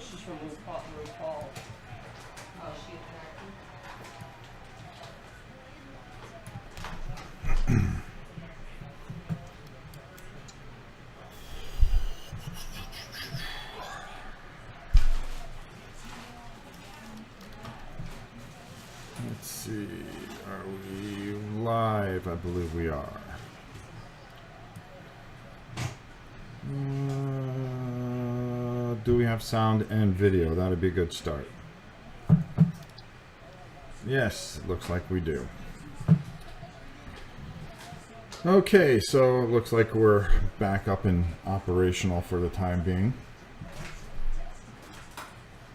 she's from RuPaul. Oh, she attractive? Let's see, are we live? I believe we are. Do we have sound and video? That'd be a good start. Yes, it looks like we do. Okay, so it looks like we're back up and operational for the time being.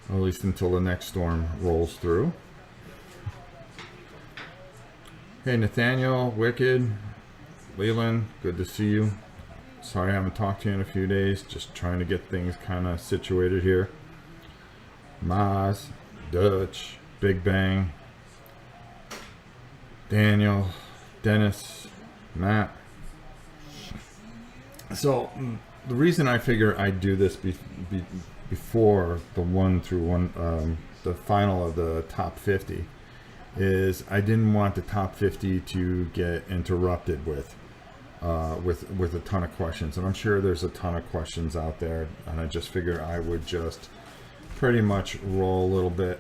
At least until the next storm rolls through. Hey Nathaniel, Wicked, Leland, good to see you. Sorry I haven't talked to you in a few days, just trying to get things kind of situated here. Maz, Dutch, Big Bang, Daniel, Dennis, Matt. So the reason I figure I'd do this before the final of the top 50 is I didn't want the top 50 to get interrupted with a ton of questions, and I'm sure there's a ton of questions out there, and I just figured I would just pretty much roll a little bit.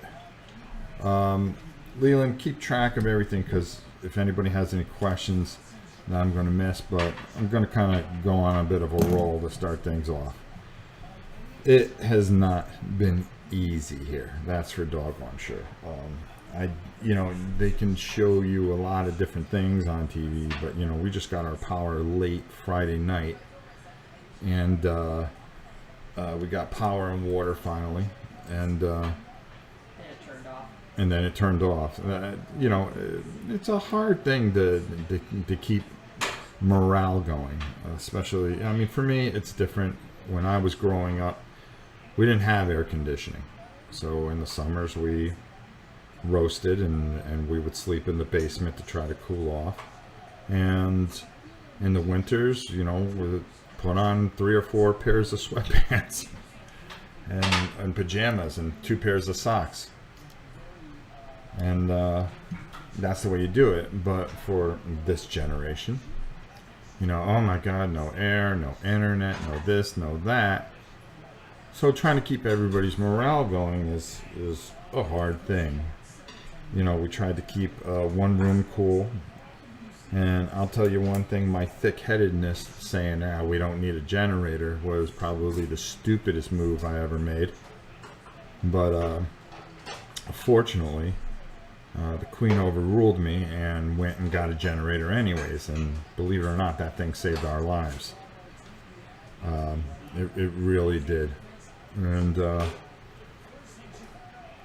Leland, keep track of everything, because if anybody has any questions that I'm going to miss, but I'm going to kind of go on a bit of a roll to start things off. It has not been easy here, that's for doggone sure. They can show you a lot of different things on TV, but we just got our power late Friday night, and we got power and water finally, and then it turned off. It's a hard thing to keep morale going, especially. I mean, for me, it's different. When I was growing up, we didn't have air conditioning, so in the summers we roasted and we would sleep in the basement to try to cool off, and in the winters we put on 3 or 4 pairs of sweatpants and pajamas and 2 pairs of socks, and that's the way you do it. But for this generation, oh my god, no air, no internet, no this, no that, so trying to keep everybody's morale going is a hard thing. We tried to keep one room cool, and I'll tell you one thing, my thick-headedness saying, we don't need a generator, was probably the stupidest move I ever made. But fortunately, the Queen overruled me and went and got a generator anyways, and believe it or not, that thing saved our lives. It really did. And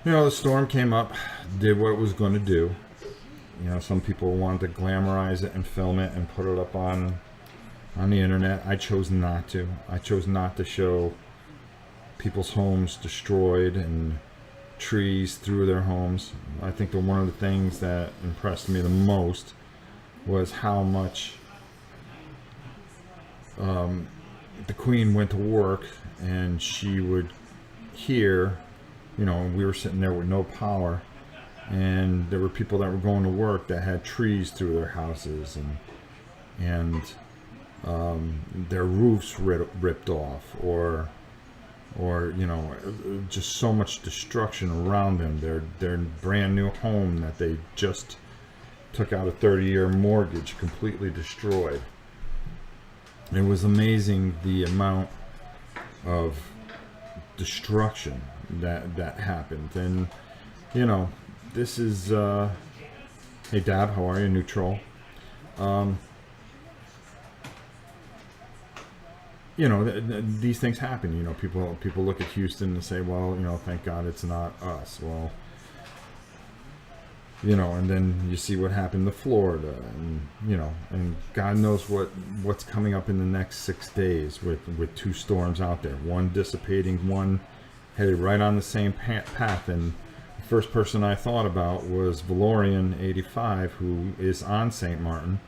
the storm came up, did what it was going to do. Some people wanted to glamorize it and film it and put it up on the internet. I chose not to. I chose not to show people's homes destroyed and trees through their homes. I think that one of the things that impressed me the most was how much the Queen went to work, and she would hear, we were sitting there with no power, and there were people that were going to work that had trees through their houses, and their roofs ripped off, or just so much destruction around them. Their brand new home that they just took out a 30-year mortgage completely destroyed. It was amazing the amount of destruction that happened. And this is hey Dad, how are you? Neutral. These things happen. People look at Houston and say, well, thank God it's not us. Well, and then you see what happened to Florida, and God knows what's coming up in the next 6 days with 2 storms out there, one dissipating, one headed right on the same path. And the first person I thought about was Valorian 85, who is on St. Martin,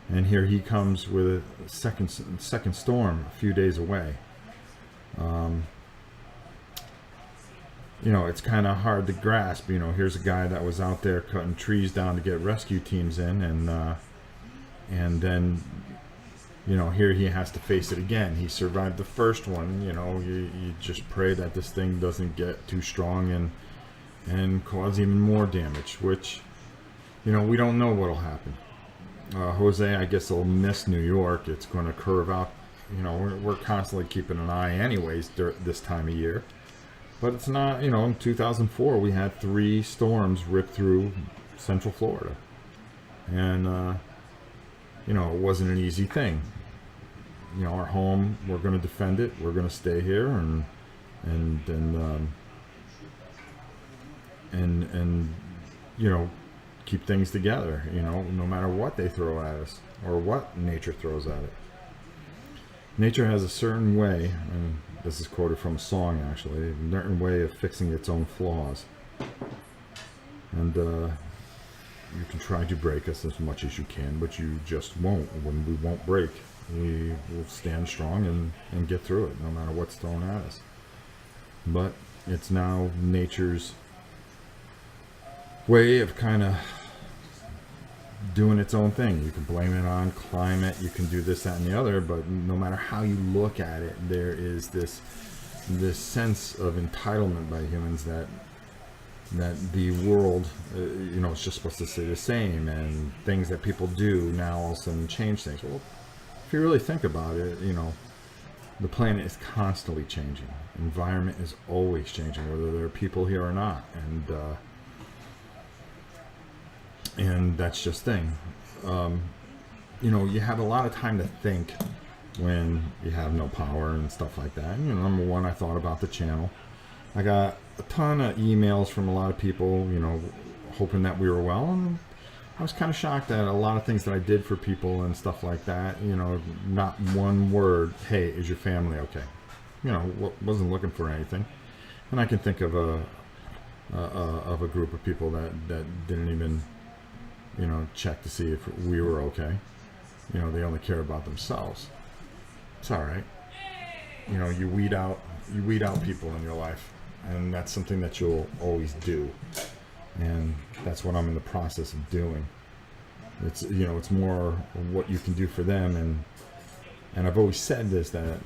and here he comes with a second storm a few days away. it's kind of hard to grasp. Here's a guy that was out there cutting trees down to get rescue teams in, and then, here he has to face it again. He survived the first one. You just pray that this thing doesn't get too strong and cause even more damage, which, we don't know what'll happen. Jose, I guess, will miss New York. It's going to curve out. We're constantly keeping an eye anyways this time of year. But it's not, in 2004, we had 3 storms rip through Central Florida. And, it wasn't an easy thing. Our home, we're going to defend it. We're going to stay here and keep things together, no matter what they throw at us or what nature throws at it. Nature has a certain way, and this is quoted from a song actually, a certain way of fixing its own flaws. And you can try to break us as much as you can, but you just won't. When we won't break, we will stand strong and get through it, no matter what's thrown at us. But it's now nature's way of kind of doing its own thing. You can blame it on climate, you can do this, that, and the other, but no matter how you look at it, there is this sense of entitlement by humans that the world, is just supposed to stay the same, and things that people do now all of a sudden change things. Well, if you really think about it, the planet is constantly changing. Environment is always changing, whether there are people here or not, and that's just thing. You have a lot of time to think when you have no power and stuff like that. Number one, I thought about the channel. I got a ton of emails from a lot of people, hoping that we were well, and I was kind of shocked at a lot of things that I did for people and stuff like that. Not one word, hey, is your family okay? Wasn't looking for anything. And I can think of a group of people that didn't even check to see if we were okay. They only care about themselves. It's all right. You weed out people in your life, and that's something that you'll always do. And that's what I'm in the process of doing. It's it's more what you can do for them, and I've always said this, that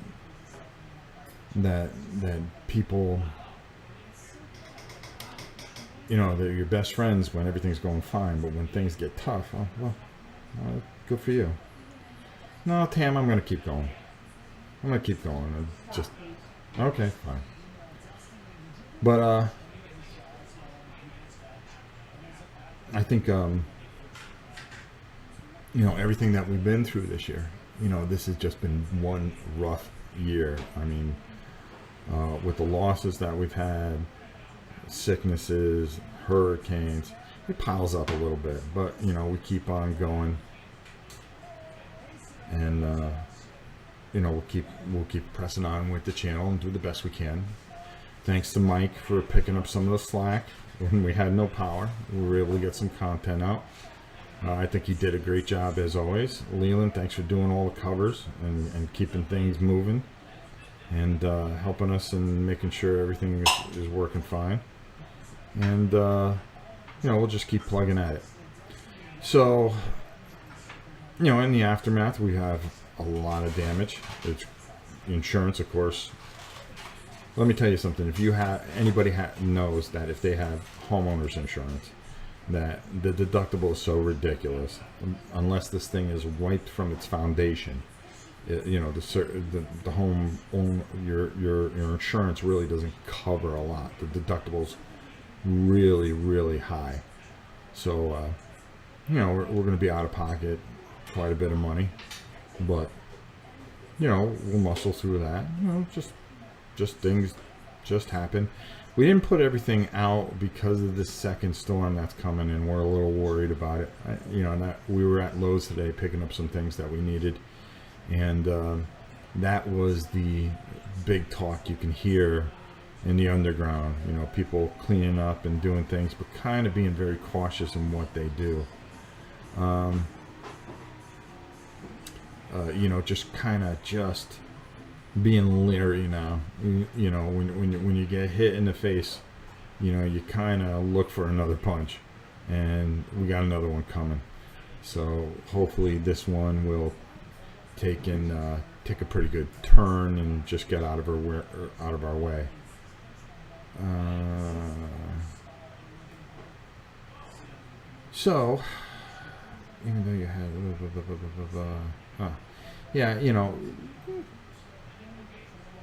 people, they're your best friends when everything's going fine, but when things get tough, good for you. No, Tam, I'm going to keep going. Just, okay, fine. But, I think, everything that we've been through this year, this has just been one rough year. I mean, with the losses that we've had, sicknesses, hurricanes, it piles up a little bit, but we keep on going, and we'll keep pressing on with the channel and do the best we can. Thanks to Mike for picking up some of the slack when we had no power. We were able to get some content out. I think he did a great job as always. Leland, thanks for doing all the covers and keeping things moving, and helping us and making sure everything is working fine. And we'll just keep plugging at it. So, in the aftermath, we have a lot of damage. It's insurance, of course. Let me tell you something. If you have anybody knows that if they have homeowners insurance, that the deductible is so ridiculous, unless this thing is wiped from its foundation. The home own your insurance really doesn't cover a lot. The deductible's really, really high. So we're going to be out of pocket quite a bit of money, but we'll muscle through that. Just things just happen. We didn't put everything out because of the second storm that's coming, and we're a little worried about it. That we were at Lowe's today picking up some things that we needed, and that was the big talk you can hear in the underground. People cleaning up and doing things, but kind of being very cautious in what they do. Just being leery now. When you get hit in the face you kind of look for another punch, and we got another one coming. So hopefully this one will take a pretty good turn and just get out of our way. So even though you had yeah,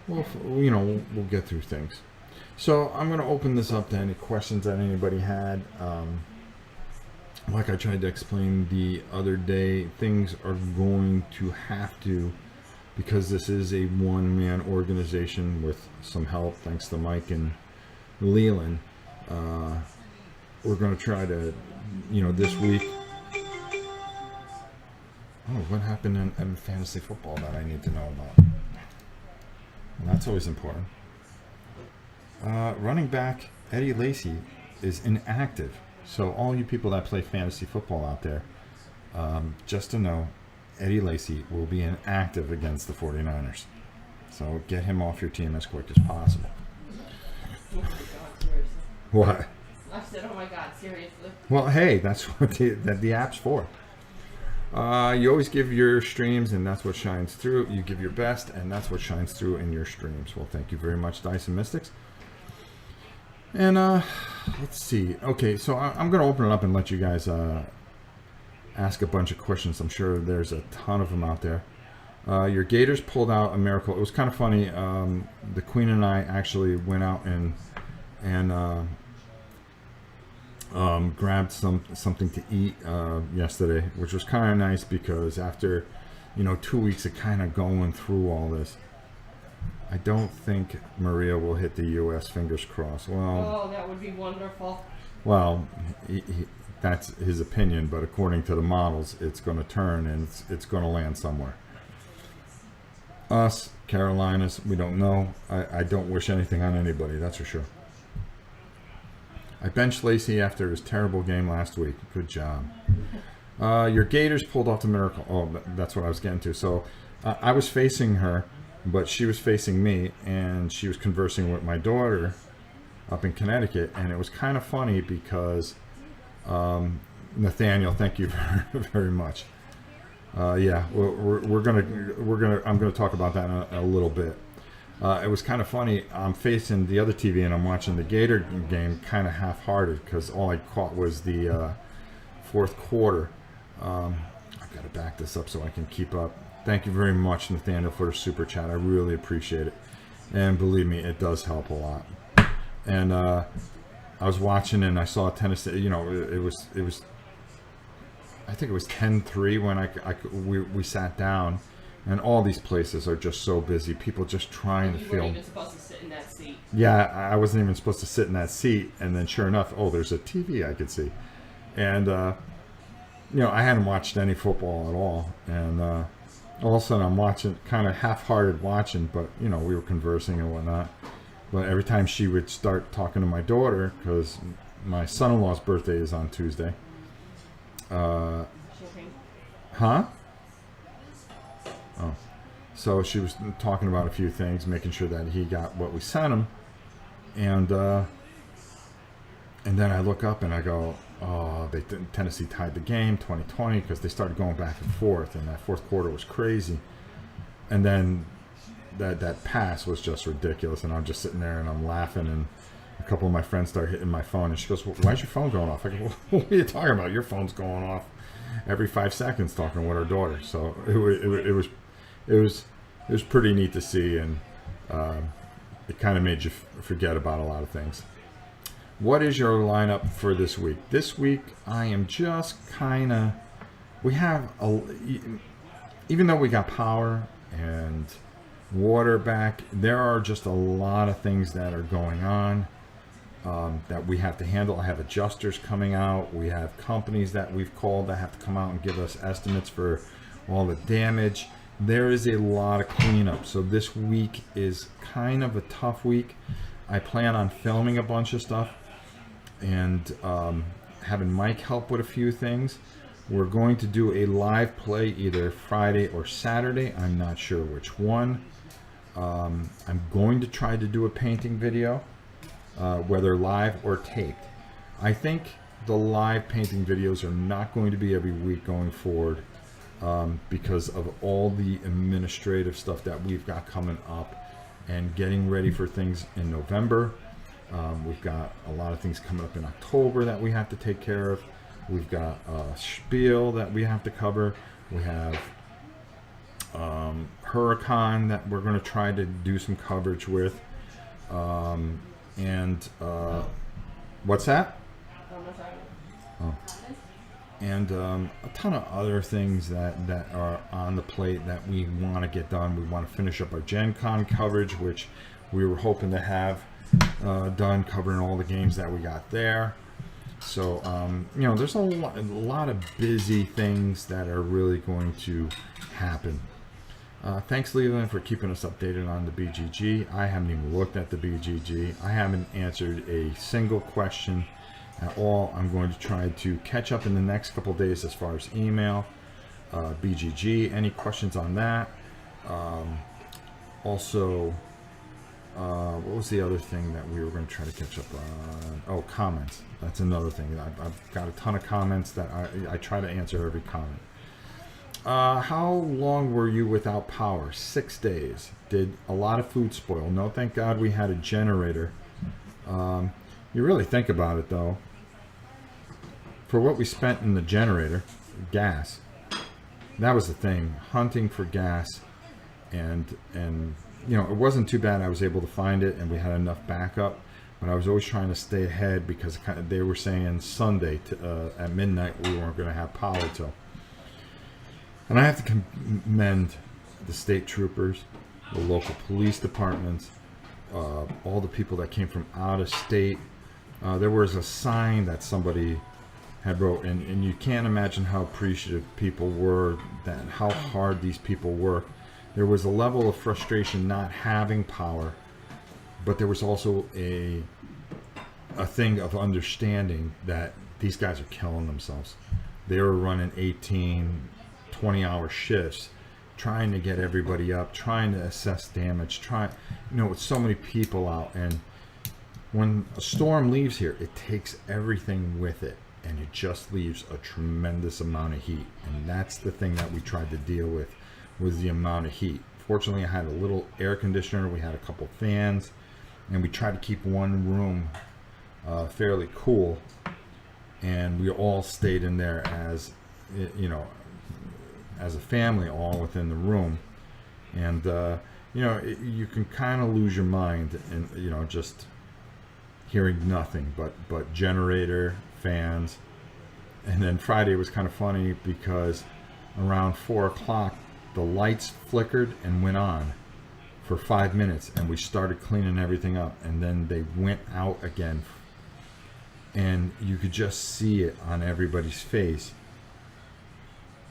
we'll get through things. So I'm going to open this up to any questions that anybody had. Like I tried to explain the other day, things are going to have to, because this is a one-man organization with some help, thanks to Mike and Leland. We're going to try to, this week. Oh, what happened in fantasy football that I need to know about? Well, that's always important. Running back Eddie Lacy is inactive. So all you people that play fantasy football out there, just to know, Eddie Lacy will be inactive against the 49ers. So get him off your team as quick as possible. Oh my God, seriously. What? I said, oh my God, seriously. Well, hey, that's what the app's for. You always give your streams, and that's what shines through. You give your best, and that's what shines through in your streams. Well, thank you very much, Dyson Mystics. And let's see. Okay, so I'm going to open it up and let you guys ask a bunch of questions. I'm sure there's a ton of them out there. Your Gators pulled out a miracle. It was kind of funny. The Queen and I actually went out and grabbed something to eat yesterday, which was kind of nice because after 2 weeks of kind of going through all this, I don't think Maria will hit the U.S. Fingers crossed. Well, oh, that would be wonderful. Well, that's his opinion, but according to the models, it's going to turn and it's going to land somewhere. Us, Carolinas, we don't know. I don't wish anything on anybody, that's for sure. I benched Lacy after his terrible game last week. Good job. Your Gators pulled off the miracle. Oh, that's what I was getting to. So I was facing her, but she was facing me, and she was conversing with my daughter up in Connecticut, and it was kind of funny because Nathaniel, thank you very much. Yeah, I'm gonna talk about that in a little bit. It was kind of funny. I'm facing the other TV and I'm watching the Gator game kind of half-hearted because all I caught was the fourth quarter. I've got to back this up so I can keep up. Thank you very much, Nathaniel, for the super chat. I really appreciate it. And believe me, it does help a lot. And I was watching and I saw Tennessee, it was I think it was 10-3 when we sat down. And all these places are just so busy. People just trying to film. You weren't even supposed to sit in that seat. Yeah, I wasn't even supposed to sit in that seat. And then sure enough, there's a TV I could see. And, I hadn't watched any football at all. And all of a sudden I'm watching, kind of half-hearted watching, but, we were conversing and whatnot. But every time she would start talking to my daughter, because my son-in-law's birthday is on Tuesday. Huh? Oh, so she was talking about a few things, making sure that he got what we sent him, and then I look up and I go, oh, Tennessee tied the game 2020 because they started going back and forth, and that fourth quarter was crazy, and then that pass was just ridiculous, and I'm just sitting there and I'm laughing, and a couple of my friends start hitting my phone, and she goes, well, why's your phone going off? I go, well, what are you talking about? Your phone's going off every 5 seconds talking with her daughter. So it was pretty neat to see, and it kind of made you forget about a lot of things. What is your lineup for this week? This week, I am just kind of, even though we got power and water back, there are just a lot of things that are going on that we have to handle. I have adjusters coming out. We have companies that we've called that have to come out and give us estimates for all the damage. There is a lot of cleanup. So this week is kind of a tough week. I plan on filming a bunch of stuff and having Mike help with a few things. We're going to do a live play either Friday or Saturday. I'm not sure which one. I'm going to try to do a painting video. whether live or taped. I think the live painting videos are not going to be every week going forward, because of all the administrative stuff that we've got coming up and getting ready for things in November. We've got a lot of things coming up in October that we have to take care of. We've got a spiel that we have to cover. We have Huracan that we're going to try to do some coverage with. What's that? Oh. And a ton of other things that are on the plate that we want to get done. We want to finish up our Gen Con coverage, which we were hoping to have done, covering all the games that we got there. So, there's a lot of busy things that are really going to happen. Thanks, Leland, for keeping us updated on the BGG. I haven't even looked at the BGG. I haven't answered a single question at all. I'm going to try to catch up in the next couple days as far as email, BGG. Any questions on that? Also, what was the other thing that we were going to try to catch up on? Oh, comments. That's another thing. I've got a ton of comments that I try to answer every comment. How long were you without power? 6 days. Did a lot of food spoil? No, thank God we had a generator. You really think about it, though. For what we spent in the generator, gas, that was the thing. Hunting for gas, and it wasn't too bad. I was able to find it, and we had enough backup. But I was always trying to stay ahead because they were saying Sunday at midnight we weren't going to have power till. And I have to commend the state troopers, the local police departments, all the people that came from out of state. There was a sign that somebody had wrote, and you can't imagine how appreciative people were, that how hard these people work. There was a level of frustration not having power, but there was also a thing of understanding that these guys are killing themselves. They were running 18, 20-hour shifts, trying to get everybody up, trying to assess damage, with so many people out. And when a storm leaves here, it takes everything with it, and it just leaves a tremendous amount of heat. And that's the thing that we tried to deal with, was the amount of heat. Fortunately, I had a little air conditioner, we had a couple fans, and we tried to keep one room fairly cool, and we all stayed in there as a family, all within the room. And you can kind of lose your mind and just hearing nothing but generator, fans. And then Friday was kind of funny because around 4 o'clock the lights flickered and went on for 5 minutes, and we started cleaning everything up, and then they went out again, and you could just see it on everybody's face,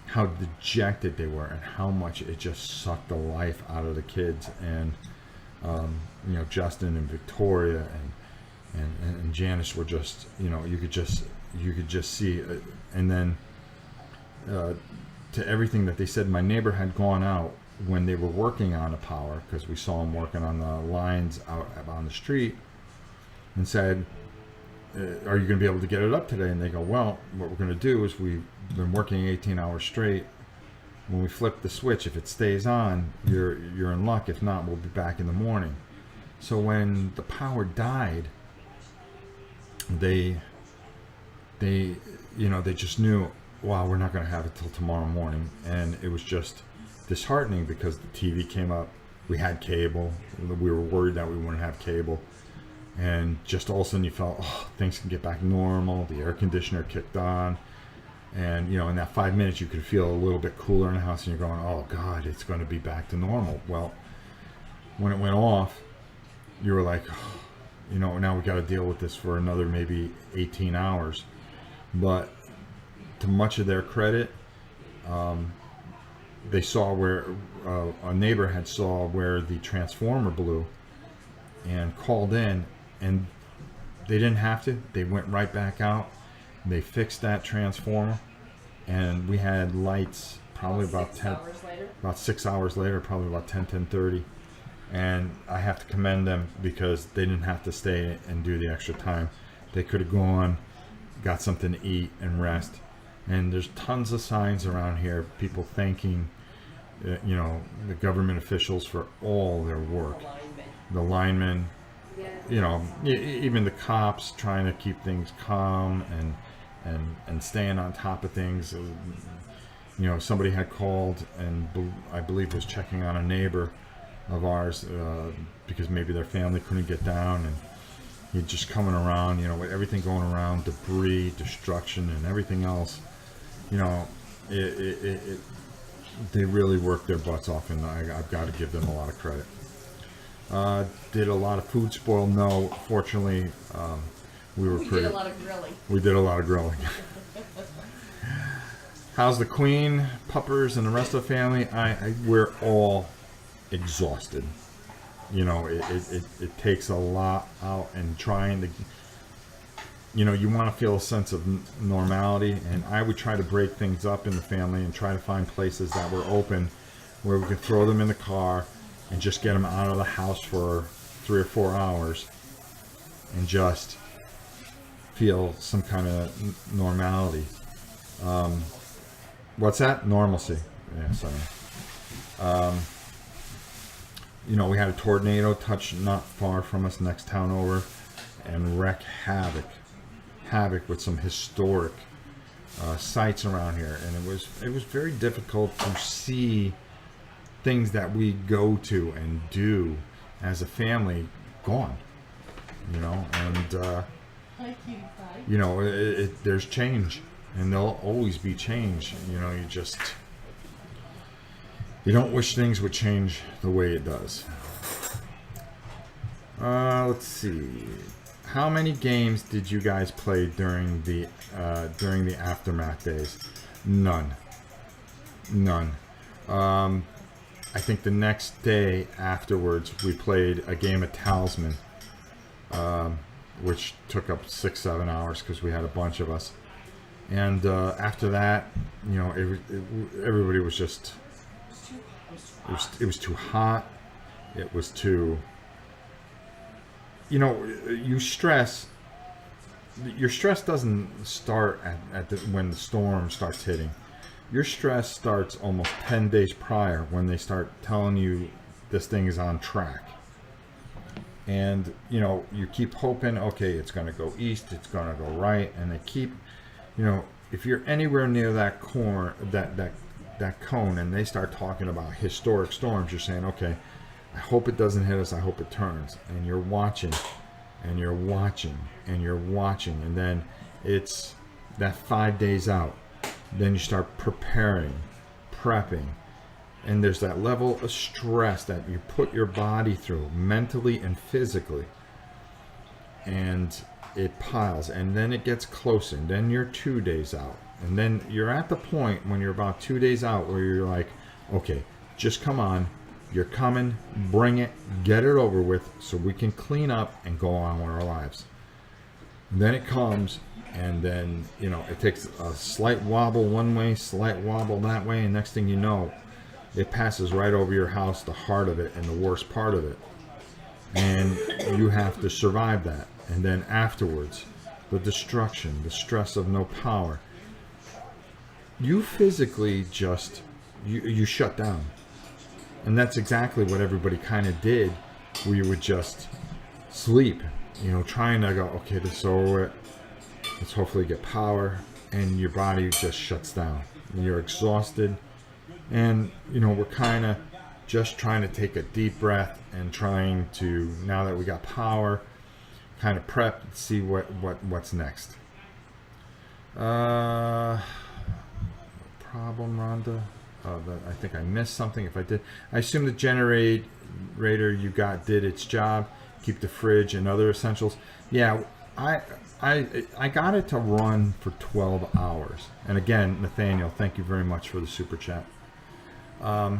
how dejected they were and how much it just sucked the life out of the kids. And Justin and Victoria and Janice were just, you could just see it. And then to everything that they said, my neighbor had gone out when they were working on the power, because we saw him working on the lines out on the street, and said, are you going to be able to get it up today? And they go, well, what we're going to do is we've been working 18 hours straight. When we flip the switch, if it stays on, you're in luck. If not, we'll be back in the morning. So when the power died, they just knew, wow, we're not going to have it till tomorrow morning. And it was just disheartening because the TV came up. We had cable. We were worried that we wouldn't have cable. And just all of a sudden you felt, oh, things can get back normal. The air conditioner kicked on. And, in that 5 minutes you could feel a little bit cooler in the house, and you're going, oh, God, it's going to be back to normal. Well, when it went off, you were like, oh, now we got to deal with this for another maybe 18 hours. But to much of their credit, they saw where a neighbor had saw where the transformer blew and called in, and they didn't have to. They went right back out. They fixed that transformer, and we had lights probably about 6 hours later, probably about 10:30. And I have to commend them because they didn't have to stay and do the extra time. They could have gone, got something to eat and rest. And there's tons of signs around here, people thanking, the government officials for all their work. The linemen, even the cops trying to keep things calm and staying on top of things. Somebody had called and I believe was checking on a neighbor of ours because maybe their family couldn't get down, and he'd just coming around, with everything going around, debris, destruction, and everything else. They really worked their butts off, and I've got to give them a lot of credit. Did a lot of food spoil? No, fortunately, we did a lot of grilling. We did a lot of grilling. How's the queen, puppers, and the rest of the family? We're all exhausted. It takes a lot out, and trying to, you want to feel a sense of normality, and I would try to break things up in the family and try to find places that were open where we could throw them in the car and just get them out of the house for 3 or 4 hours and just feel some kind of normality. What's that? Normalcy. Yeah, sorry. We had a tornado touch not far from us, next town over, and wreak havoc with some historic sites around here. And it was very difficult to see things that we go to and do as a family gone. Hi, cutie pie. There's change, and there'll always be change. You don't wish things would change the way it does. Let's see. How many games did you guys play during the aftermath days? None. I think the next day afterwards we played a game of Talisman, which took up 6-7 hours because we had a bunch of us. And after that, everybody was just. It was too hot. It was too. You stress. Your stress doesn't start when the storm starts hitting. Your stress starts almost 10 days prior when they start telling you this thing is on track. And you keep hoping, okay, it's going to go east, it's going to go right, and they keep, if you're anywhere near that corner, that cone, and they start talking about historic storms, you're saying, okay, I hope it doesn't hit us, I hope it turns. And you're watching, and you're watching, and you're watching, and then it's that 5 days out. Then you start prepping, and there's that level of stress that you put your body through, mentally and physically, and it piles, and then it gets closer, and then you're 2 days out. And then you're at the point when you're about 2 days out where you're like, okay, just come on. You're coming. Bring it. Get it over with so we can clean up and go on with our lives. And then it comes, and then, it takes a slight wobble one way, slight wobble that way, and next thing you know, it passes right over your house, the heart of it and the worst part of it. And you have to survive that. And then afterwards, the destruction, the stress of no power. You physically just, you shut down. And that's exactly what everybody kind of did, where you would just sleep, trying to go, okay, this is over it. Let's hopefully get power. And your body just shuts down. And you're exhausted. And, we're kind of just trying to take a deep breath and trying to, now that we got power, kind of prep and see what's next. Problem, Rhonda? I think I missed something. If I did, I assume the generator you got did its job. Keep the fridge and other essentials. Yeah, I got it to run for 12 hours. And again, Nathaniel, thank you very much for the super chat. I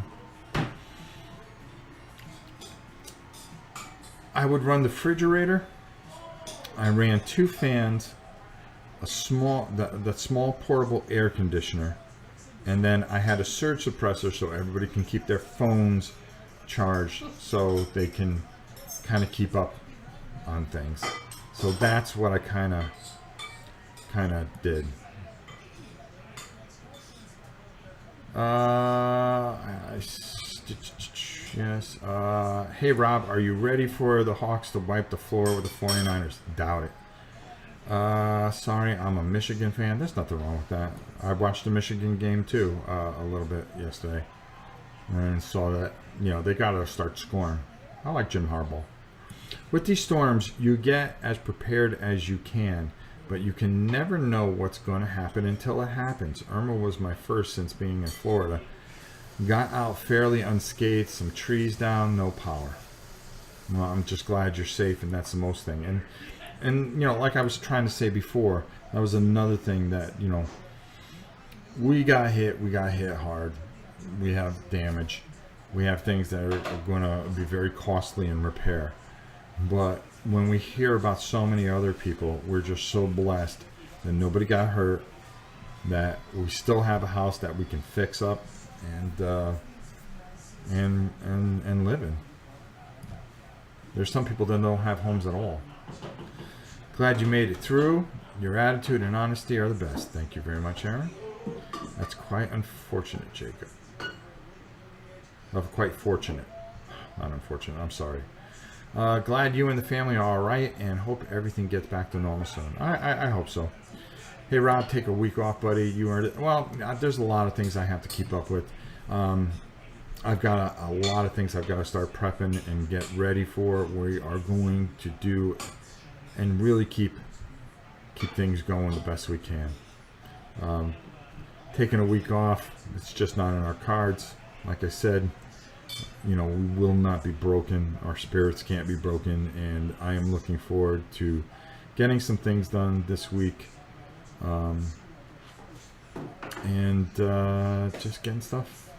would run the refrigerator. I ran 2 fans, the small portable air conditioner, and then I had a surge suppressor so everybody can keep their phones charged so they can kind of keep up on things. So that's what I kind of did. Yes. Hey Rob, are you ready for the Hawks to wipe the floor with the 49ers? Doubt it. Sorry, I'm a Michigan fan. There's nothing wrong with that. I watched the Michigan game too a little bit yesterday, and saw that they got to start scoring. I like Jim Harbaugh. With these storms, you get as prepared as you can, but you can never know what's going to happen until it happens. Irma was my first since being in Florida. Got out fairly unscathed, some trees down, no power. Well, I'm just glad you're safe, and that's the most thing. And like I was trying to say before, that was another thing that, we got hit hard. We have damage. We have things that are going to be very costly in repair. But when we hear about so many other people, we're just so blessed that nobody got hurt, that we still have a house that we can fix up and live in. There's some people that don't have homes at all. Glad you made it through. Your attitude and honesty are the best. Thank you very much, Aaron. That's quite unfortunate, Jacob. Quite fortunate. Not unfortunate. I'm sorry. Glad you and the family are all right, and hope everything gets back to normal soon. I hope so. Hey, Rob, take a week off, buddy. You earned it. Well, there's a lot of things I have to keep up with. I've got a lot of things I've got to start prepping and get ready for. We are going to do and really keep things going the best we can. Taking a week off, it's just not in our cards. Like I said, we will not be broken. Our spirits can't be broken, and I am looking forward to getting some things done this week. Just getting stuff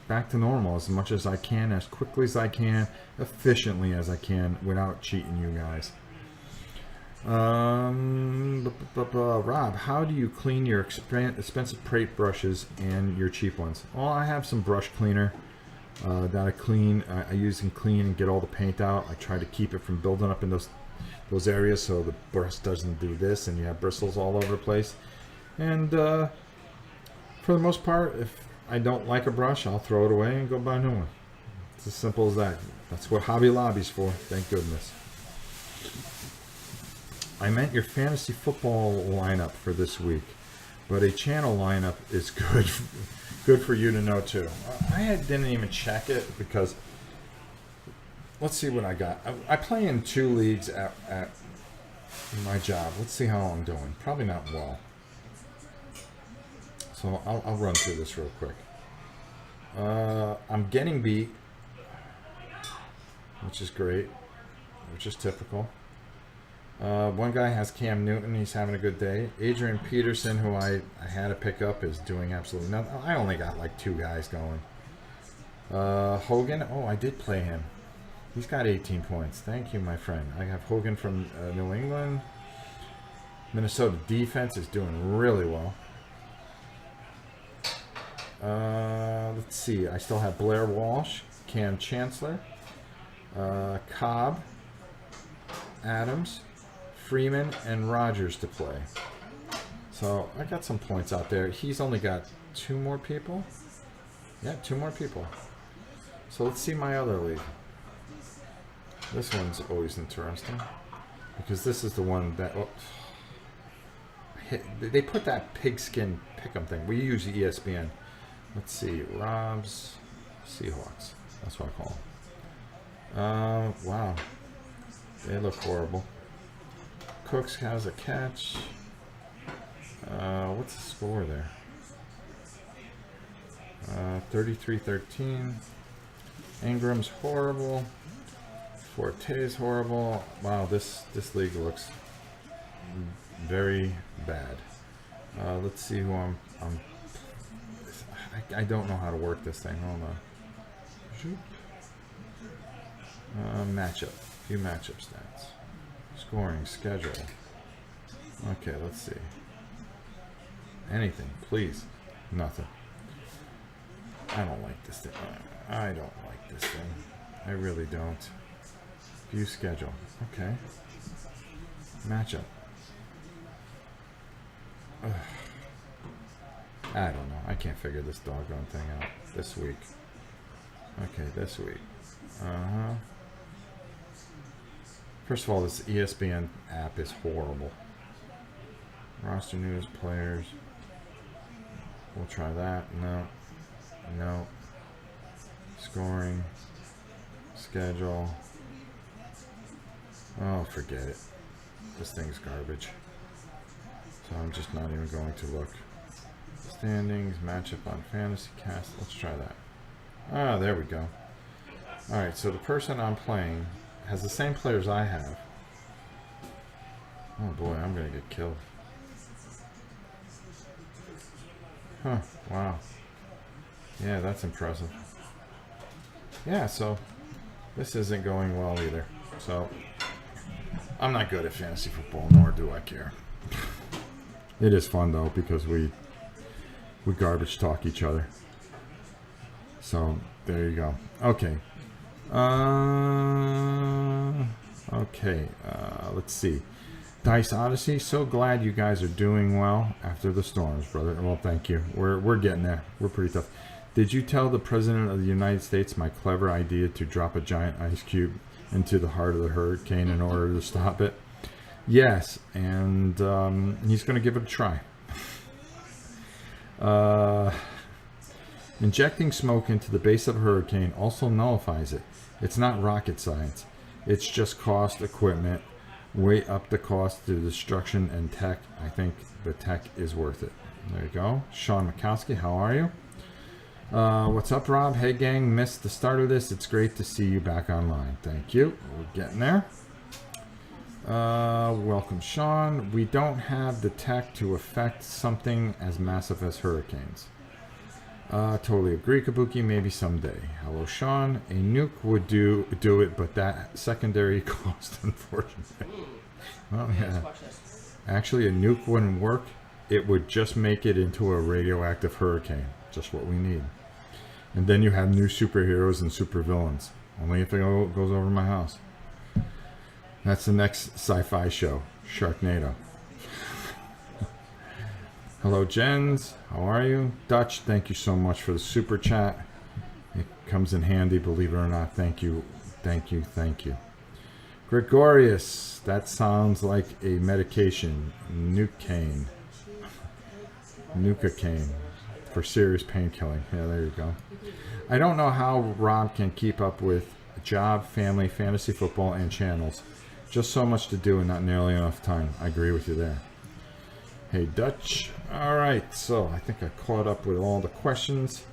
back to normal as much as I can, as quickly as I can, efficiently as I can, without cheating you guys. Rob, how do you clean your expensive plate brushes and your cheap ones? Well, I have some brush cleaner that I clean. I use and clean and get all the paint out. I try to keep it from building up in those areas so the brush doesn't do this and you have bristles all over the place. And for the most part, if I don't like a brush, I'll throw it away and go buy a new one. It's as simple as that. That's what Hobby Lobby's for, thank goodness. I meant your fantasy football lineup for this week, but a channel lineup is good for you to know too. I didn't even check it because let's see what I got. I play in 2 leagues at my job. Let's see how I'm doing. Probably not well. So I'll run through this real quick. I'm getting beat, which is great, which is typical. One guy has Cam Newton. He's having a good day. Adrian Peterson, who I had to pick up, is doing absolutely nothing. I only got like 2 guys going. Hogan. Oh, I did play him. He's got 18 points. Thank you, my friend. I have Hogan from New England. Minnesota defense is doing really well. Let's see. I still have Blair Walsh, Cam Chancellor, Cobb, Adams, Freeman, and Rogers to play. So I got some points out there. He's only got 2 more people. Yeah, 2 more people. So let's see my other league. This one's always interesting because this is the one that they put that pigskin pick'em thing. We use ESPN. Let's see, Rob's Seahawks. That's what I call them. Wow, they look horrible. Cooks has a catch. What's the score there? 33-13. Ingram's horrible. Forte's horrible. Wow, this league looks very bad. Let's see who I don't know how to work this thing. Hold on. Matchup. Few matchup stats. Scoring schedule. Okay, let's see. Anything, please. Nothing. I don't like this thing. I don't like this thing. I really don't. View schedule. Okay. Matchup. Ugh. I don't know. I can't figure this doggone thing out this week. Okay, this week. Uh-huh. First of all, this ESPN app is horrible. Roster news, players. We'll try that. No. No. Scoring. Schedule. Oh, forget it. This thing's garbage. So I'm just not even going to look. Standings, matchup on Fantasy Cast. Let's try that. Ah, there we go. Alright, so the person I'm playing has the same players I have. Oh boy, I'm gonna get killed. Huh, wow. Yeah, that's impressive. Yeah, so this isn't going well either. So I'm not good at fantasy football, nor do I care. It is fun though, because we garbage talk each other. So there you go. Okay. Let's see. Dice Odyssey, so glad you guys are doing well after the storms, brother. Well, thank you. We're getting there. We're pretty tough. Did you tell the President of the United States my clever idea to drop a giant ice cube into the heart of the hurricane in order to stop it? Yes, and he's going to give it a try. Injecting smoke into the base of a hurricane also nullifies it. It's not rocket science. It's just cost, equipment, way up the cost to destruction and tech. I think the tech is worth it. There you go. Sean Mikowski, how are you? What's up, Rob? Hey, gang. Missed the start of this. It's great to see you back online. Thank you. We're getting there. Welcome, Sean. We don't have the tech to affect something as massive as hurricanes. Totally agree, Kabuki. Maybe someday. Hello, Sean. A nuke would do it, but that secondary cost, unfortunately. Oh, yeah. Actually, a nuke wouldn't work. It would just make it into a radioactive hurricane. Just what we need. And then you have new superheroes and supervillains. Only if it goes over my house. That's the next sci-fi show. Sharknado. Hello, Jens. How are you? Dutch, thank you so much for the super chat. It comes in handy, believe it or not. Thank you. Thank you. Thank you. Gregorius, that sounds like a medication. Nucaine. Nucaine. For serious pain killing. Yeah, there you go. I don't know how Rob can keep up with job, family, fantasy football, and channels. Just so much to do and not nearly enough time. I agree with you there. Hey, Dutch. All right, so I think I caught up with all the questions.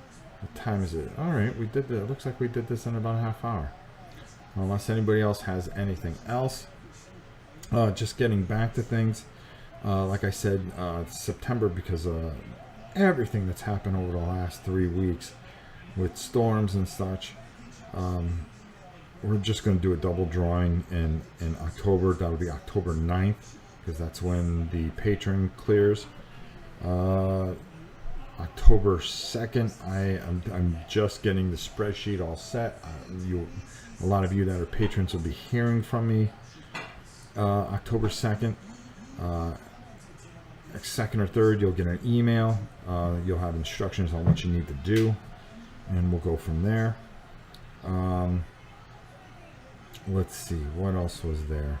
What time is it? All right, we did the. It looks like we did this in about a half hour. Unless anybody else has anything else. Just getting back to things. Like I said, September, because everything that's happened over the last 3 weeks with storms and such. We're just going to do a double drawing in October. That'll be October 9th, because that's when the patron clears. October 2nd, I'm just getting the spreadsheet all set. A lot of you that are patrons will be hearing from me October 2nd. Second or third, you'll get an email. You'll have instructions on what you need to do, and we'll go from there. Let's see, what else was there?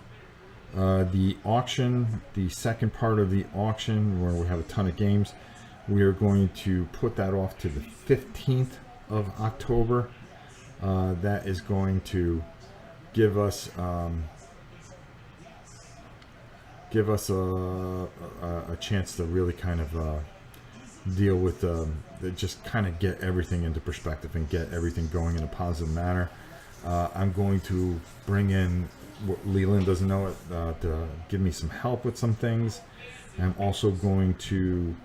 The auction, the second part of the auction, where we have a ton of games, we are going to put that off to the 15th of October. That is going to give us a chance to really kind of deal with just kind of get everything into perspective and get everything going in a positive manner. I'm going to bring in what Leland doesn't know it, to give me some help with some things. I'm also going to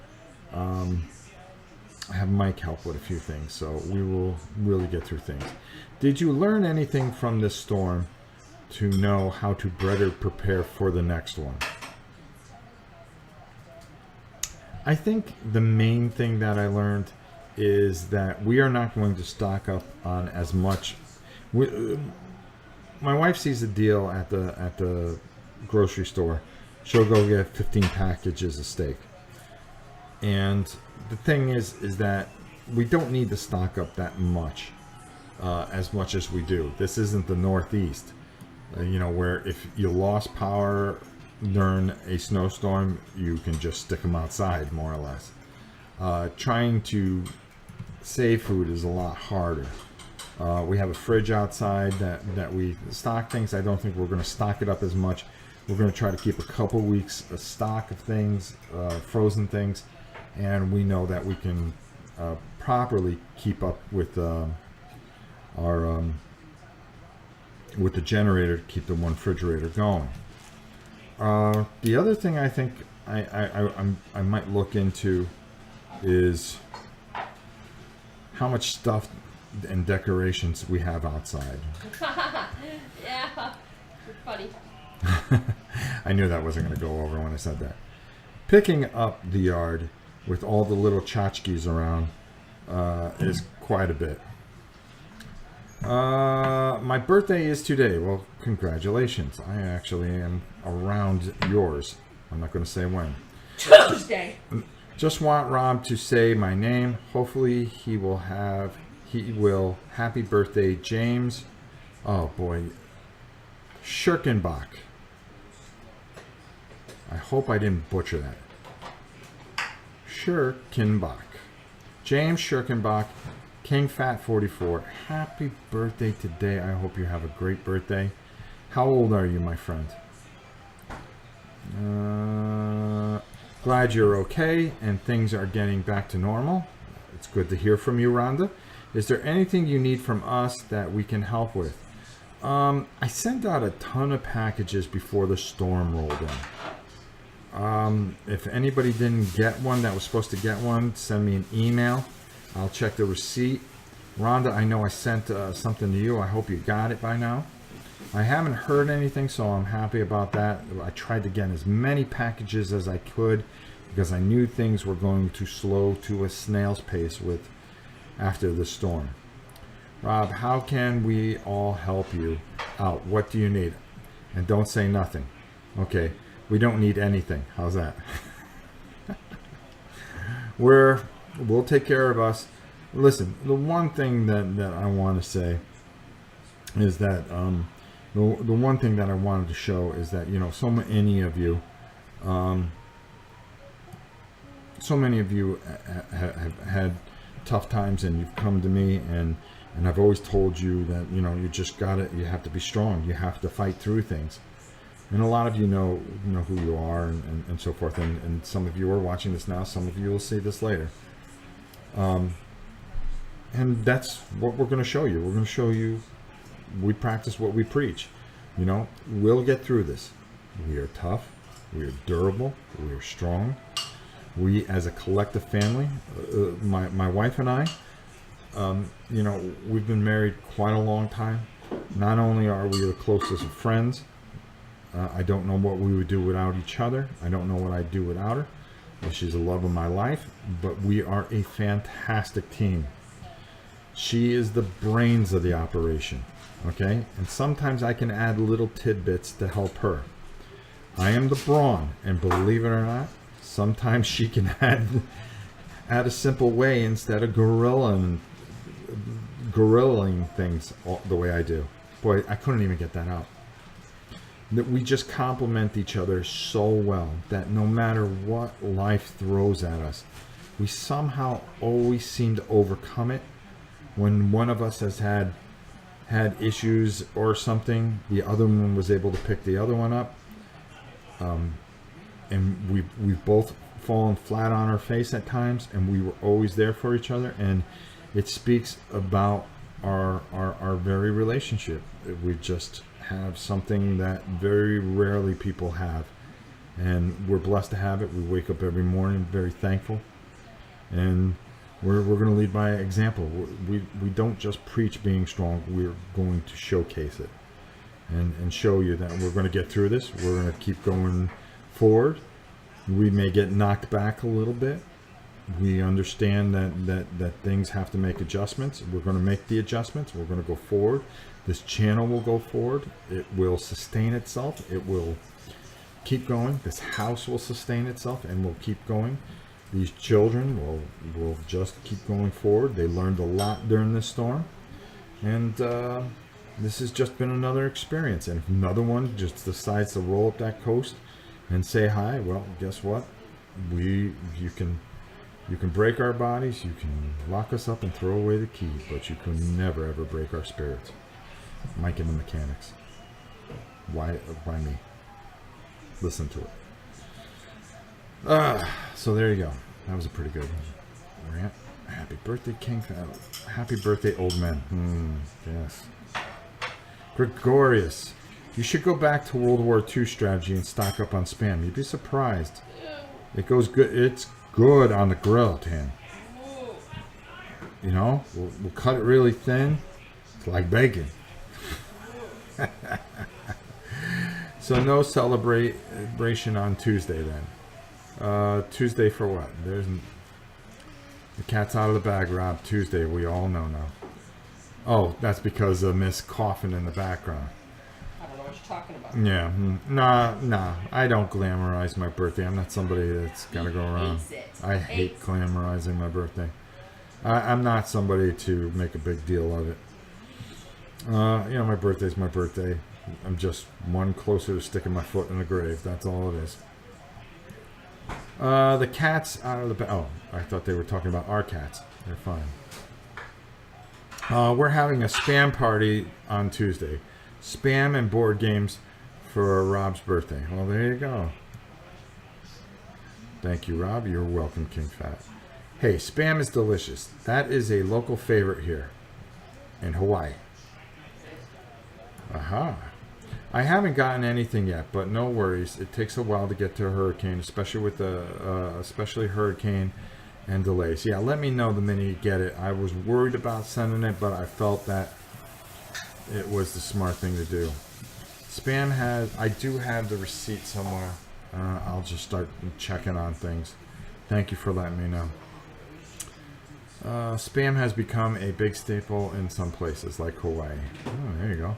have Mike help with a few things, so we will really get through things. Did you learn anything from this storm to know how to better prepare for the next one? I think the main thing that I learned is that we are not going to stock up on as much. My wife sees a deal at the grocery store. She'll go get 15 packages of steak. And the thing is that we don't need to stock up that much, as much as we do. This isn't the Northeast, where if you lost power during a snowstorm, you can just stick them outside, more or less. Trying to save food is a lot harder. We have a fridge outside that we stock things. I don't think we're going to stock it up as much. We're going to try to keep a couple weeks of stock of things, frozen things, and we know that we can properly keep up with with the generator to keep the one refrigerator going. The other thing I think I might look into is how much stuff and decorations we have outside. Yeah, you're funny. I knew that wasn't going to go over when I said that. Picking up the yard with all the little tchotchkes around is quite a bit. My birthday is today. Well, congratulations. I actually am around yours. I'm not going to say when. Tuesday. Just want Rob to say my name. Hopefully he will. Happy birthday, James. Oh boy. Scherkenbach. I hope I didn't butcher that. Scherkenbach. James Scherkenbach, King Fat 44. Happy birthday today. I hope you have a great birthday. How old are you, my friend? Glad you're okay and things are getting back to normal. It's good to hear from you, Rhonda. Is there anything you need from us that we can help with? I sent out a ton of packages before the storm rolled in. If anybody didn't get one that was supposed to get one, send me an email. I'll check the receipt. Rhonda, I know I sent something to you. I hope you got it by now. I haven't heard anything, so I'm happy about that. I tried to get as many packages as I could because I knew things were going to slow to a snail's pace after the storm. Rob, how can we all help you out? What do you need? And don't say nothing. Okay, we don't need anything. How's that? We'll take care of us. Listen, the one thing that I want to say is that the one thing that I wanted to show is that so many of you have had tough times, and you've come to me, and I've always told you that you have to be strong. You have to fight through things. And a lot of you know who you are and so forth. And some of you are watching this now. Some of you will see this later. And that's what we're going to show you. We're going to show you we practice what we preach. We'll get through this. We are tough. We are durable. We are strong. We, as a collective family, my wife and I, we've been married quite a long time. Not only are we the closest of friends, I don't know what we would do without each other. I don't know what I'd do without her. She's the love of my life, but we are a fantastic team. She is the brains of the operation, okay? And sometimes I can add little tidbits to help her. I am the brawn, and believe it or not, sometimes she can add a simple way instead of gorillaing things the way I do. Boy, I couldn't even get that out. That we just complement each other so well that no matter what life throws at us, we somehow always seem to overcome it. When one of us has had issues or something, the other one was able to pick the other one up. And we've both fallen flat on our face at times, and we were always there for each other. And it speaks about our very relationship. We just have something that very rarely people have, and we're blessed to have it. We wake up every morning very thankful, and we're going to lead by example. We don't just preach being strong. We're going to showcase it and show you that we're going to get through this. We're going to keep going forward. We may get knocked back a little bit. We understand that things have to make adjustments. We're going to make the adjustments. We're going to go forward. This channel will go forward. It will sustain itself. It will keep going. This house will sustain itself and will keep going. These children will just keep going forward. They learned a lot during this storm. And this has just been another experience. And if another one just decides to roll up that coast and say hi, well, guess what? You can break our bodies, you can lock us up and throw away the key, but you can never ever break our spirits. Mike and the Mechanics. Why me? Listen to it. So there you go. That was a pretty good rant. Happy birthday, King. Happy birthday, old men. Yes. Gregorius. You should go back to World War II strategy and stock up on Spam. You'd be surprised. It goes good. It's good on the grill, Tam. You know, we'll cut it really thin. It's like bacon. So no celebration on Tuesday then. Tuesday for what? The cat's out of the bag, Rob. Tuesday, we all know now. Oh, that's because of Miss coughing in the background. I don't know what you're talking about. Yeah. Nah. I don't glamorize my birthday. I'm not somebody that's got to go around. I hate glamorizing my birthday. I'm not somebody to make a big deal of it. My birthday's my birthday. I'm just one closer to sticking my foot in the grave. That's all it is. The cat's out of the bag. Oh, I thought they were talking about our cats. They're fine. We're having a spam party on Tuesday. Spam and board games for Rob's birthday. Well, there you go. Thank you, Rob. You're welcome, King Fat. Hey, spam is delicious. That is a local favorite here in Hawaii. Aha. I haven't gotten anything yet, but no worries. It takes a while to get to a hurricane, especially with especially hurricane and delays. Yeah, let me know the minute you get it. I was worried about sending it, but I felt that it was the smart thing to do. Spam I do have the receipt somewhere. I'll just start checking on things. Thank you for letting me know. Spam has become a big staple in some places like Hawaii. Oh, there you go.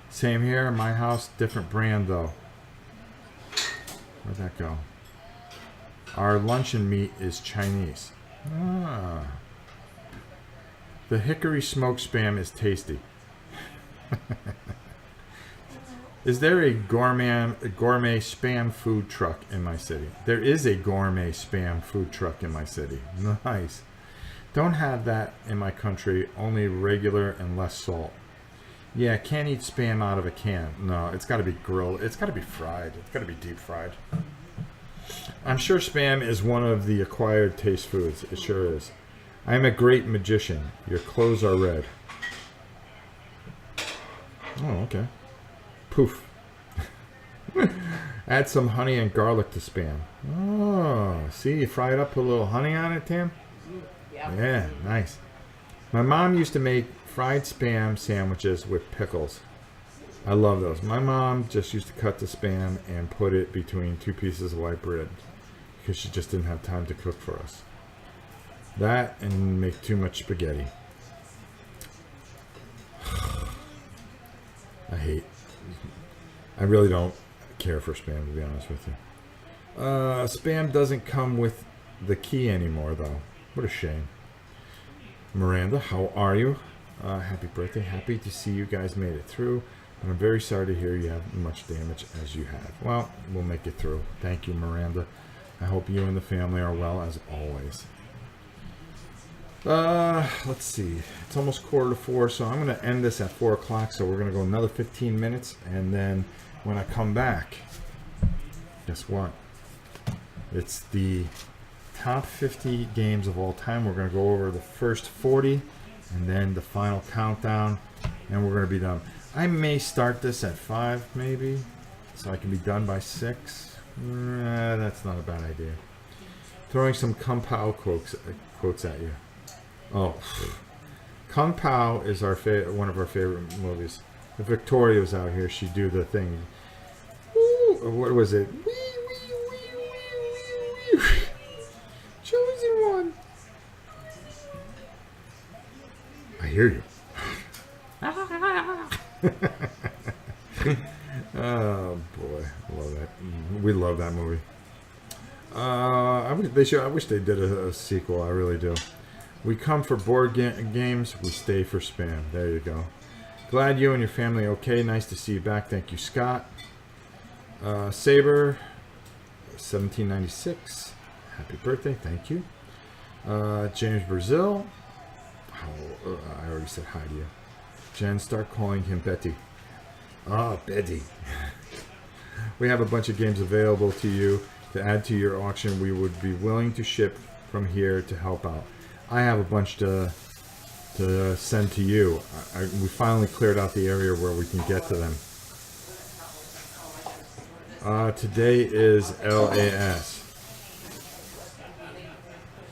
Same here, my house, different brand though. Where'd that go? Our luncheon meat is Chinese. The hickory smoked spam is tasty. Is there a gourmet spam food truck in my city? There is a gourmet spam food truck in my city. Nice. Don't have that in my country, only regular and less salt. Yeah, can't eat spam out of a can. No, it's got to be grilled. It's got to be fried. It's got to be deep fried. I'm sure spam is one of the acquired taste foods. It sure is. I am a great magician. Your clothes are red. Oh, okay. Poof. Add some honey and garlic to spam. Oh, see, you fry it up, put a little honey on it, Tim? Yeah, nice. My mom used to make fried spam sandwiches with pickles. I love those. My mom just used to cut the spam and put it between two pieces of white bread because she just didn't have time to cook for us. That and make too much spaghetti. I really don't care for spam, to be honest with you. Spam doesn't come with the key anymore, though. What a shame. Miranda, how are you? Happy birthday. Happy to see you guys made it through. And I'm very sorry to hear you have much damage as you have. Well, we'll make it through. Thank you, Miranda. I hope you and the family are well, as always. Let's see. It's almost 3:45, so I'm going to end this at 4 o'clock. So we're going to go another 15 minutes. And then when I come back, guess what? It's the top 50 games of all time. We're going to go over the first 40 and then the final countdown, and we're going to be done. I may start this at 5 maybe, so I can be done by 6. That's not a bad idea. Throwing some Kung Pao quotes at you. Oh, Kung Pao is one of our favorite movies. If Victoria was out here, she'd do the thing. Woo, what was it? Chosen one. I hear you. Oh boy, I love that. We love that movie. I wish they did a sequel. I really do. We come for board games. We stay for spam. There you go. Glad you and your family are okay. Nice to see you back. Thank you, Scott. Saber, 1796. Happy birthday. Thank you. James Brazil. Oh, I already said hi to you. Jen, start calling him Betty. Ah, Betty. We have a bunch of games available to you to add to your auction. We would be willing to ship from here to help out. I have a bunch to send to you. We finally cleared out the area where we can get to them. Today is LAS.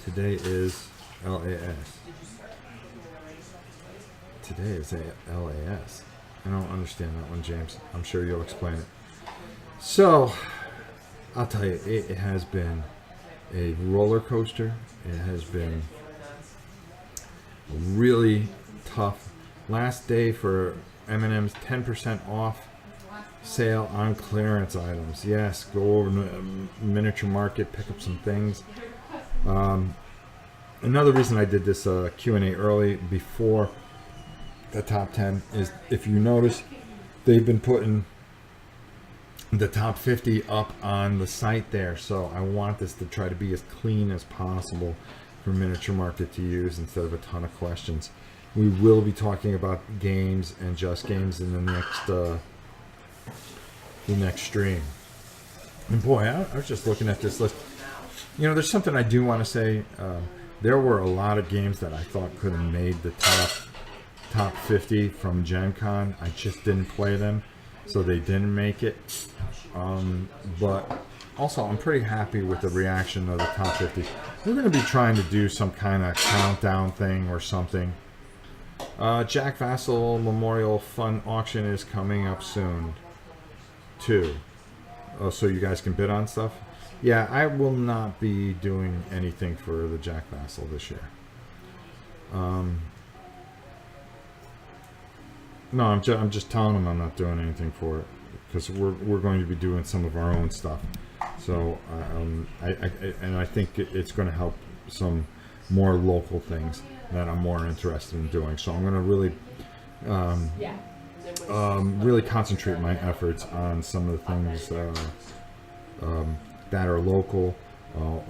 Today is LAS. Today is LAS. I don't understand that one, James. I'm sure you'll explain it. So, I'll tell you, it has been a roller coaster. It has been really tough. Last day for M&M's 10% off sale on clearance items. Yes, go over to Miniature Market, pick up some things. Another reason I did this Q&A early before the top 10 is, if you notice, they've been putting the top 50 up on the site there, so I want this to try to be as clean as possible for Miniature Market to use instead of a ton of questions. We will be talking about games and just games in the next stream. And boy, I was just looking at this list. You know, there's something I do want to say. There were a lot of games that I thought could have made the top 50 from Gen Con. I just didn't play them, so they didn't make it. But also, I'm pretty happy with the reaction of the top 50. We're going to be trying to do some kind of countdown thing or something. Jack Vassal Memorial Fund Auction is coming up soon, too. Oh, so you guys can bid on stuff? Yeah, I will not be doing anything for the Jack Vassal this year. No, I'm just telling them I'm not doing anything for it, because we're going to be doing some of our own stuff. So I think it's going to help some more local things that I'm more interested in doing. So I'm going to really concentrate my efforts on some of the things that are local,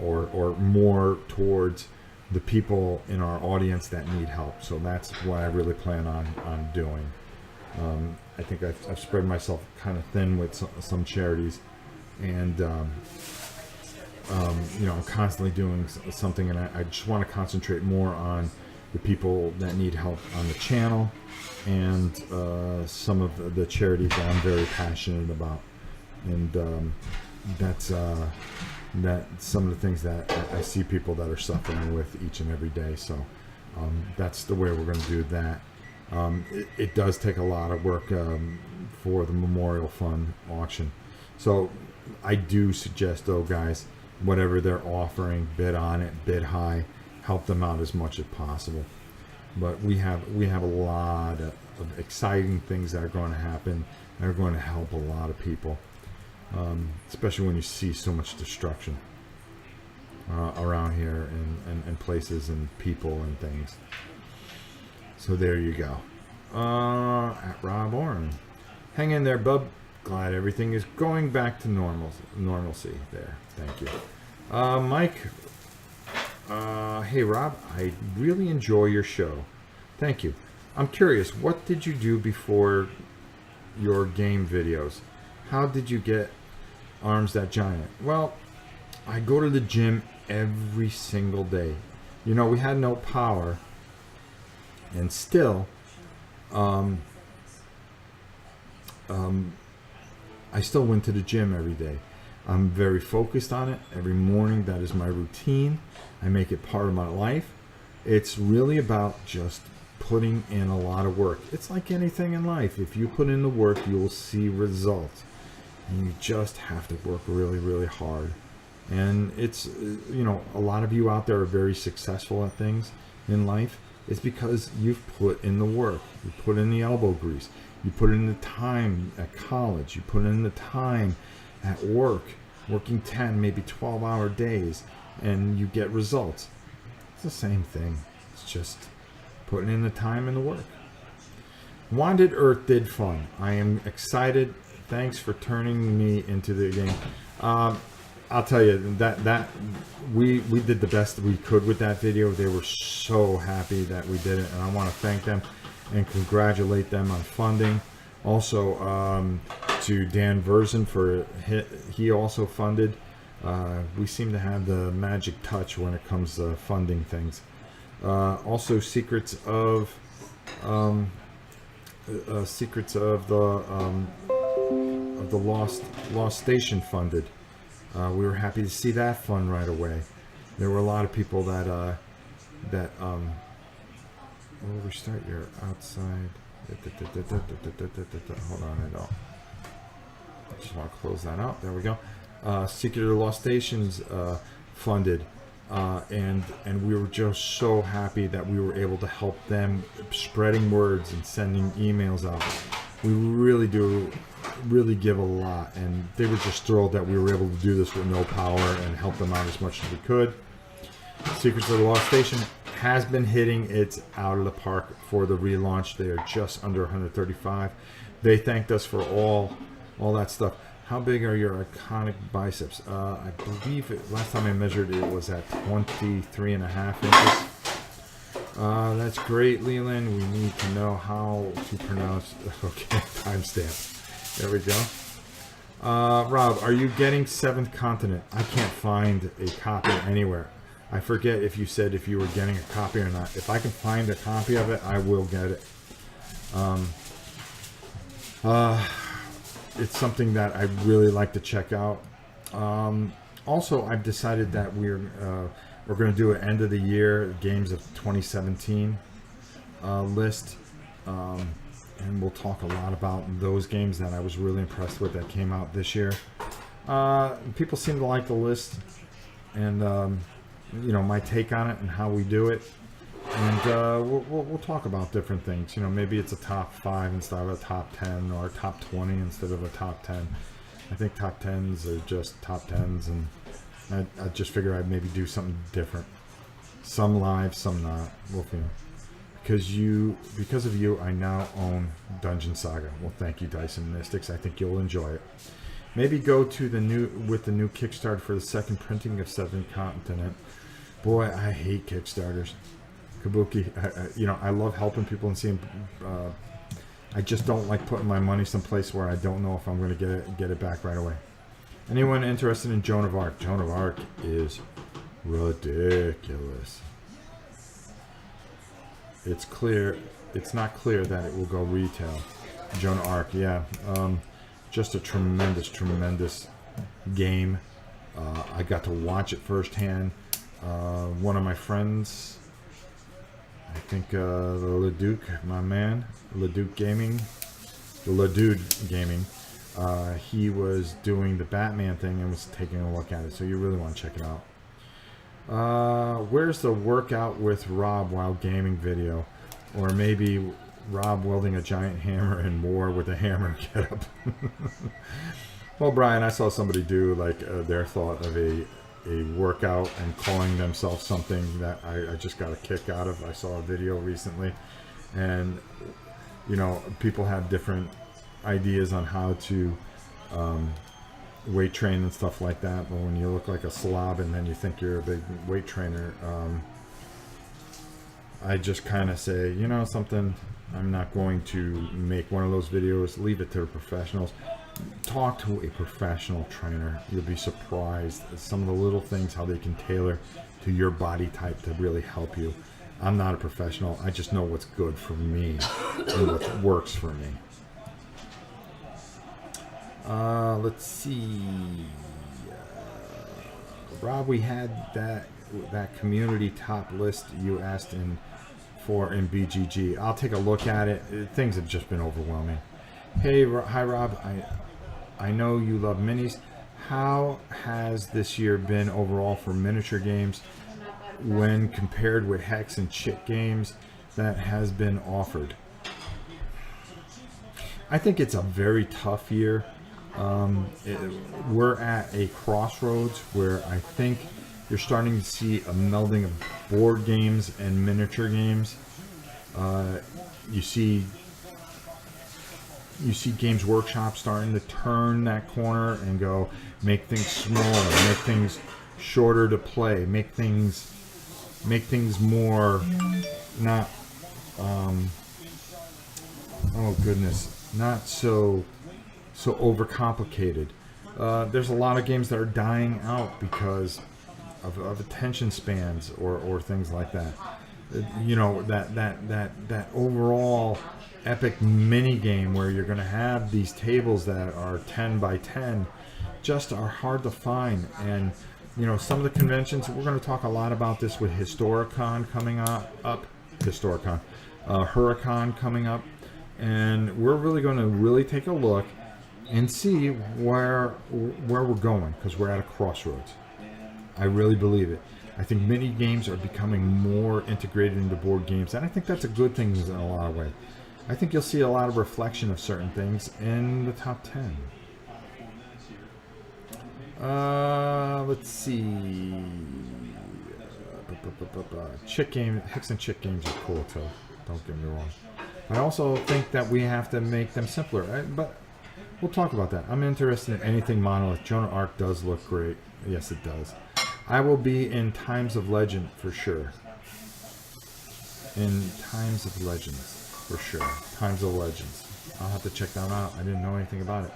or more towards the people in our audience that need help. So that's what I really plan on doing. I think I've spread myself kind of thin with some charities, and you know, I'm constantly doing something, and I just want to concentrate more on the people that need help on the channel, and some of the charities that I'm very passionate about, and that's some of the things that I see people that are suffering with each and every day. So that's the way we're going to do that. It does take a lot of work for the Memorial Fund auction. So I do suggest, though, guys, whatever they're offering, bid on it, bid high, help them out as much as possible. But we have a lot of exciting things that are going to happen that are going to help a lot of people, especially when you see so much destruction around here, and places and people and things. So there you go. At Rob Oren. Hang in there, bub. Glad everything is going back to normalcy there. Thank you. Mike. Hey, Rob. I really enjoy your show. Thank you. I'm curious, what did you do before your game videos? How did you get arms that giant? Well, I go to the gym every single day. You know, we had no power, and still, I still went to the gym every day. I'm very focused on it. Every morning, that is my routine. I make it part of my life. It's really about just putting in a lot of work. It's like anything in life. If you put in the work, you will see results. And you just have to work really, really hard. And it's, you know, a lot of you out there are very successful at things in life. It's because you've put in the work. You put in the elbow grease. You put in the time at college. You put in the time at work, working 10, maybe 12-hour days, and you get results. It's the same thing. It's just putting in the time and the work. Wanted Earth did fun. I am excited. Thanks for turning me into the game. I'll tell you that we did the best we could with that video. They were so happy that we did it, and I want to thank them and congratulate them on funding. Also, to Dan Verzen for he also funded. We seem to have the magic touch when it comes to funding things. Also, Secrets of the Lost Station funded. We were happy to see that fund right away. There were a lot of people that we'll restart your outside. Hold on, I just want to close that out. There we go. Secret of the Lost Stations funded, and we were just so happy that we were able to help them spreading words and sending emails out. We really give a lot, and they were just thrilled that we were able to do this with no power and help them out as much as we could. Secrets of the Lost Station has been hitting its out of the park for the relaunch. They are just under 135. They thanked us for all that stuff. How big are your iconic biceps? I believe last time I measured it was at 23.5 inches. That's great, Leland. We need to know how to pronounce. Okay, timestamp. There we go. Rob, are you getting Seventh Continent? I can't find a copy anywhere. I forget if you said if you were getting a copy or not. If I can find a copy of it, I will get it. It's something that I really like to check out. Also, I've decided that we're going to do an end of the year games of 2017 list, and we'll talk a lot about those games that I was really impressed with that came out this year. People seem to like the list, and my take on it and how we do it, and we'll talk about different things. Maybe it's a top 5 instead of a top 10, or a top 20 instead of a top 10. I think top 10s are just top 10s, and I just figure I'd maybe do something different. Some live, some not. We'll see. Because of you, I now own Dungeon Saga. Well, thank you, Dyson Mystics. I think you'll enjoy it. Maybe go to the new Kickstarter for the second printing of Seventh Continent. Boy, I hate Kickstarters. Kabuki, I love helping people and seeing. I just don't like putting my money someplace where I don't know if I'm going to get it back right away. Anyone interested in Joan of Arc? Joan of Arc is ridiculous. It's not clear that it will go retail. Joan of Arc, yeah. Just a tremendous game. I got to watch it firsthand. One of my friends, I think the Leduc, my man, Leduc Gaming, he was doing the Batman thing and was taking a look at it, so you really want to check it out. Where's the workout with Rob while gaming video? Or maybe Rob wielding a giant hammer and more with a hammer get up. Well, Brian, I saw somebody do their thought of a workout and calling themselves something that I just got a kick out of. I saw a video recently, and people have different ideas on how to weight train and stuff like that, but when you look like a slob and then you think you're a big weight trainer, I just kind of say, something, I'm not going to make one of those videos. Leave it to the professionals. Talk to a professional trainer. You'll be surprised at some of the little things, how they can tailor to your body type to really help you. I'm not a professional. I just know what's good for me and what works for me. Let's see. Rob, we had that community top list you asked for in BGG. I'll take a look at it. Things have just been overwhelming. Hey, hi Rob. I know you love minis. How has this year been overall for miniature games when compared with hex and chit games? that has been offered. I think it's a very tough year. We're at a crossroads where I think you're starting to see a melding of board games and miniature games. You see Games Workshop starting to turn that corner and go make things smaller, make things shorter to play, make things more not oh goodness, not so overcomplicated. There's a lot of games that are dying out because of attention spans or things like that. You know, that overall epic mini game where you're going to have these tables that are 10 by 10 just are hard to find. And you know, some of the conventions, we're going to talk a lot about this with Historicon coming up, Huracan coming up, and we're really going to take a look and see where we're going, because we're at a crossroads. I really believe it. I think mini games are becoming more integrated into board games, and I think that's a good thing in a lot of ways. I think you'll see a lot of reflection of certain things in the top 10. Let's see. Chick game, Hex and Chick games are cool too. Don't get me wrong. I also think that we have to make them simpler. But we'll talk about that. I'm interested in anything Monolith. Joan of Arc does look great. Yes, it does. I will be in Times of Legend for sure. In Times of Legends for sure. Times of Legends. I'll have to check that out. I didn't know anything about it.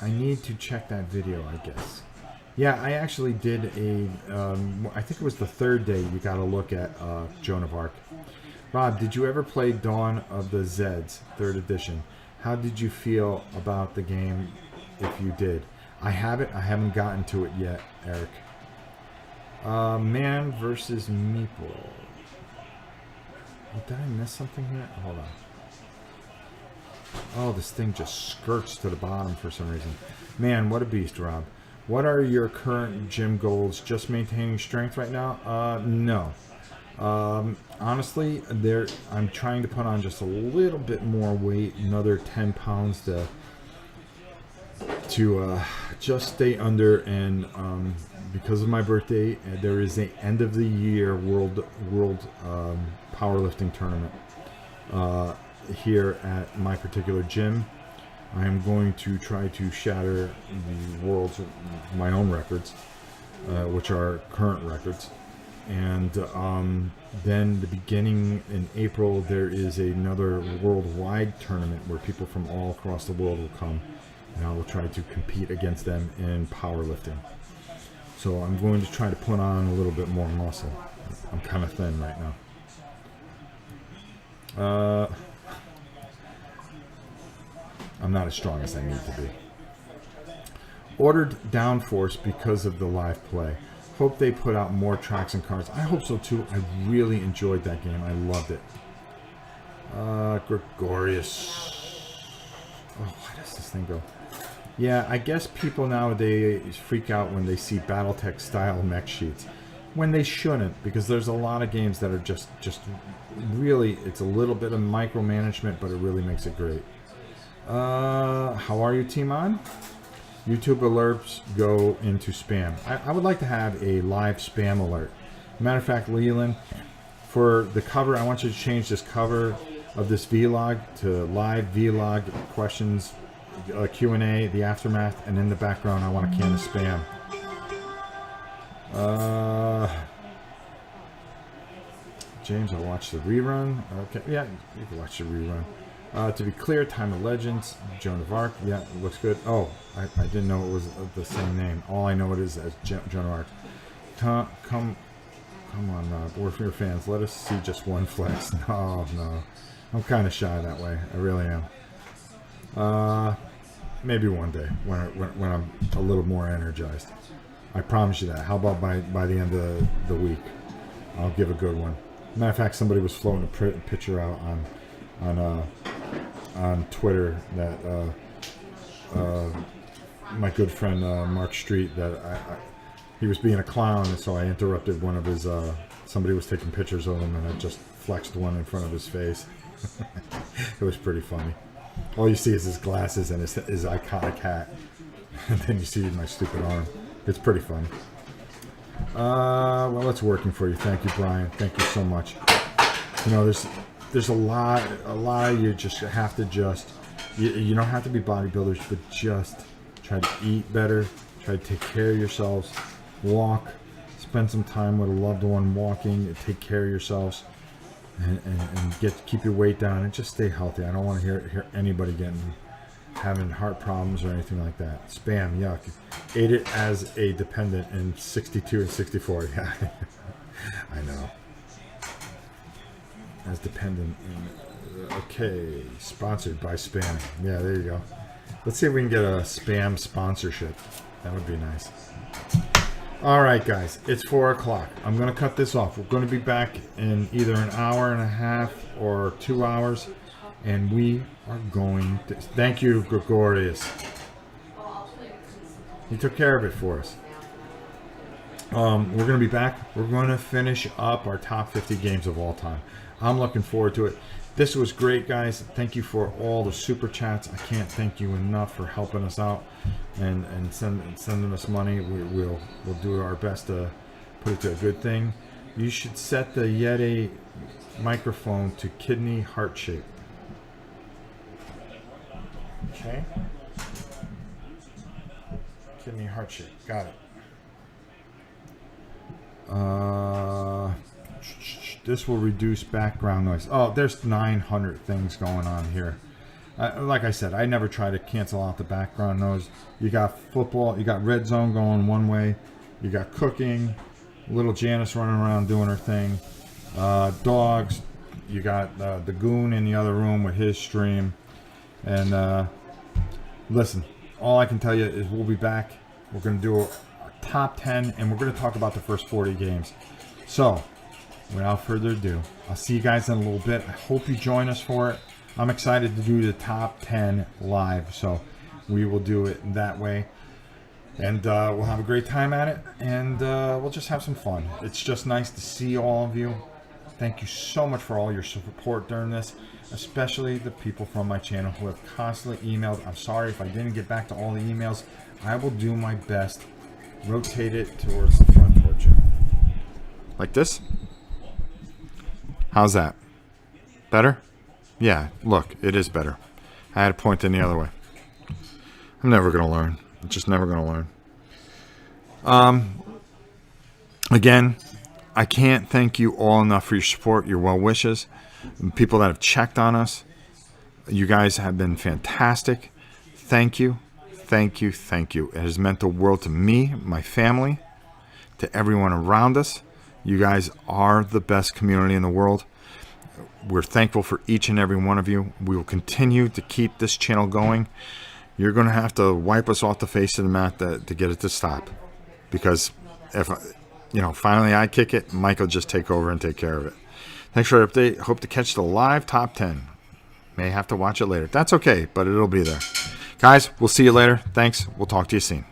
I need to check that video, I guess. Yeah, I actually did I think it was the third day you got to look at Joan of Arc. Rob, did you ever play Dawn of the Zeds, 3rd edition? How did you feel about the game if you did? I haven't gotten to it yet, Eric. Man versus Meeple. Oh, did I miss something here? Hold on. Oh, this thing just skirts to the bottom for some reason. Man, what a beast, Rob. What are your current gym goals? Just maintaining strength right now? No. Honestly, I'm trying to put on just a little bit more weight, another 10 pounds to just stay under. And because of my birthday, there is an end of the year world powerlifting tournament here at my particular gym. I am going to try to shatter my own records, which are current records. And then the beginning in April, there is another worldwide tournament where people from all across the world will come, and I will try to compete against them in powerlifting. So I'm going to try to put on a little bit more muscle. I'm kind of thin right now. I'm not as strong as I need to be. Ordered Downforce because of the live play. Hope they put out more tracks and cards. I hope so too. I really enjoyed that game. I loved it. Gregorius. Oh, why does this thing go? Yeah, I guess people nowadays freak out when they see Battletech style mech sheets. When they shouldn't, because there's a lot of games that are just really, it's a little bit of micromanagement, but it really makes it great. How are you, Team On? YouTube alerts go into spam. I would like to have a live spam alert. Matter of fact, Leland, for the cover, I want you to change this cover of this vlog to live vlog questions, Q&A, the aftermath, and in the background, I want a can of spam. James, I'll watch the rerun. Okay, yeah, you can watch the rerun. To be clear, Time of Legends, Joan of Arc. Yeah, it looks good. Oh, I didn't know it was the same name. All I know it is as Joan of Arc. Come on, we're your fans. Let us see just one flex. No. I'm kind of shy that way. I really am. Maybe one day when I'm a little more energized. I promise you that. How about by the end of the week? I'll give a good one. Matter of fact, somebody was floating a picture out on Twitter that my good friend Mark Street, that he was being a clown, so I interrupted one of his. Somebody was taking pictures of him, and I just flexed one in front of his face. It was pretty funny. All you see is his glasses and his iconic hat, and then you see my stupid arm. It's pretty funny. Well, it's working for you. Thank you, Brian. Thank you so much. You know, there's a lot of you just have to you don't have to be bodybuilders, but just try to eat better, try to take care of yourselves, walk, spend some time with a loved one walking, take care of yourselves, and keep your weight down and just stay healthy. I don't want to hear anybody having heart problems or anything like that. Spam, yuck. Ate it as a dependent in 62 and 64. Yeah, I know. As dependent. Okay, sponsored by Spam. Yeah, there you go. Let's see if we can get a Spam sponsorship. That would be nice. All right, guys, it's 4 o'clock. I'm going to cut this off. We're going to be back in either an hour and a half or 2 hours, and we are going to... Thank you, Gregorius. He took care of it for us. We're going to be back. We're going to finish up our top 50 games of all time. I'm looking forward to it. This was great, guys. Thank you for all the super chats. I can't thank you enough for helping us out and sending us money. We'll do our best to put it to a good thing. You should set the Yeti microphone to kidney heart shape. Okay. Kidney heart shape. Got it. This will reduce background noise. Oh, there's 900 things going on here. Like I said, I never try to cancel out the background noise. You got football, you got red zone going one way, you got cooking, little Janice running around doing her thing, dogs, you got the goon in the other room with his stream. And listen, all I can tell you is we'll be back. We're going to do a top 10, and we're going to talk about the first 40 games. So, without further ado, I'll see you guys in a little bit. I hope you join us for it. I'm excited to do the top 10 live, so we will do it that way. And we'll have a great time at it, and we'll just have some fun. It's just nice to see all of you. Thank you so much for all your support during this, especially the people from my channel who have constantly emailed. I'm sorry if I didn't get back to all the emails. I will do my best. Rotate it towards the front towards you. Like this? How's that? Better? Yeah, look, it is better. I had to point in the other way. I'm never going to learn. I'm just never going to learn. Again, I can't thank you all enough for your support, your well wishes, people that have checked on us. You guys have been fantastic. Thank you. Thank you. Thank you. It has meant the world to me, my family, to everyone around us. You guys are the best community in the world. We're thankful for each and every one of you. We will continue to keep this channel going. You're going to have to wipe us off the face of the mat to get it to stop. Because if, finally I kick it, Mike will just take over and take care of it. Thanks for the update. Hope to catch the live top 10. May have to watch it later. That's okay, but it'll be there. Guys, we'll see you later. Thanks. We'll talk to you soon.